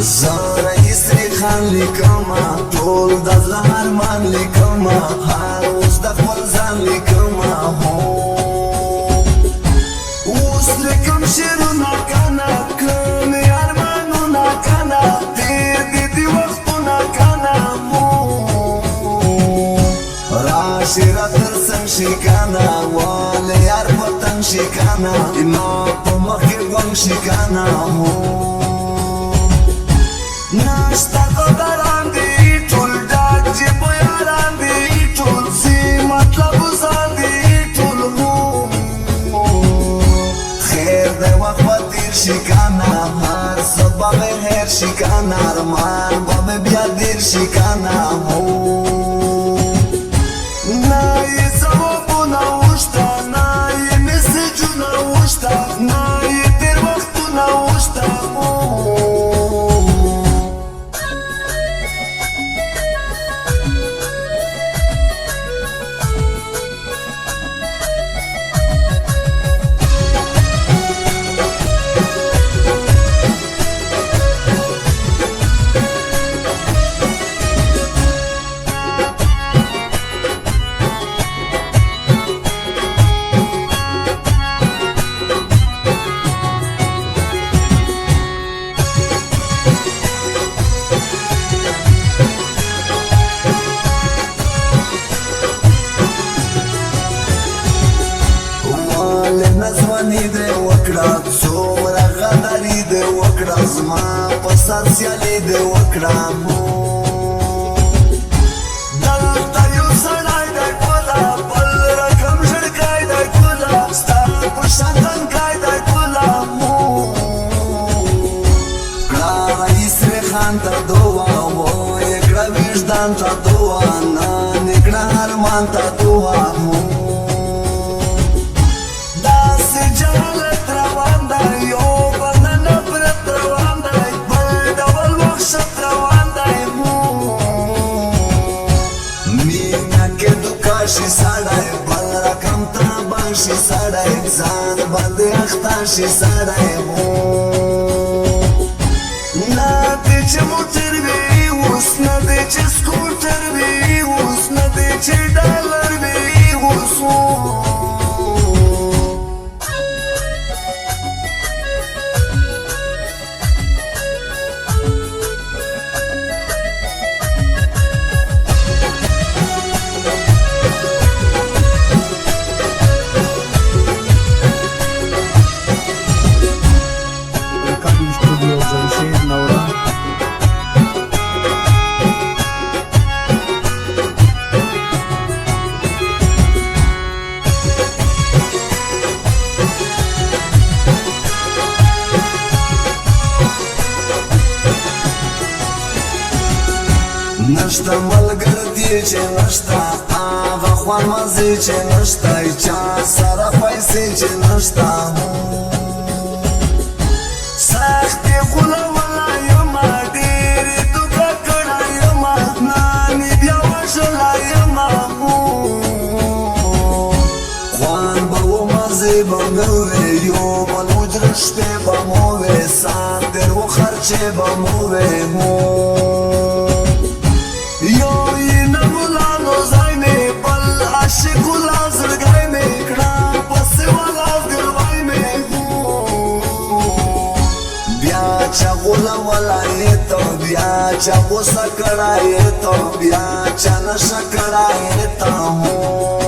زه رئیس خان لیکما ټول د زړه ارمان لیکما هر اوس د خپل ځان لیکما اوس لیکم شعرونه کنه کړم ارمانونه کنه تېر دي وختونه کنه راشي راتر څنګ شي کنه واله یار پتنګ شي کنه ما په مخ کې غوږ شي کنه ناشتا قدران دی ټول ډاک جیب یاران دی ټول سی مطلب وزان دی ټول خیر دی وقت به تیر شي کنه هر څه به مې هیر شي کنه ارمان به مې بیا دیر شي کنه نه یې ځوابونه وشته نه یې میسیجونه وشته نه یې تېر وختونه وشته نظمانی دی وکړه څومره غداري دی وکړه زما په سر سیالي دی وکړه دلته یو سړی دی ګوله بل رقم ژړکی دی ګوله ستا په شان رنګی دی ګوله کړه رئیس خان ته دعا وایې کړه وجدان ته دعا نن یې کړه ارمان ته دعا شي سړی بل رقم ته باشي سړی ځان باندې اخته شي سړی نه دی چې موټر وي اوس نه دی چې سکوټر وي اوس نه دی چې ډالر وي اوس نشته ملګرتي چې نشته هغه خوند مزې چې نشته چا سره پیسې چې نشته سختې غولوله یمه ډېرې دوکه کړه یمه نانې بیا وژله یمه خوند به و مزې به مې وې یو بل اجره شپې به مو وې سات تېر و خرچې به مو وې چا غولا ولای ته بیا چا غوسه کړای ته بیا چا نشه کړای ته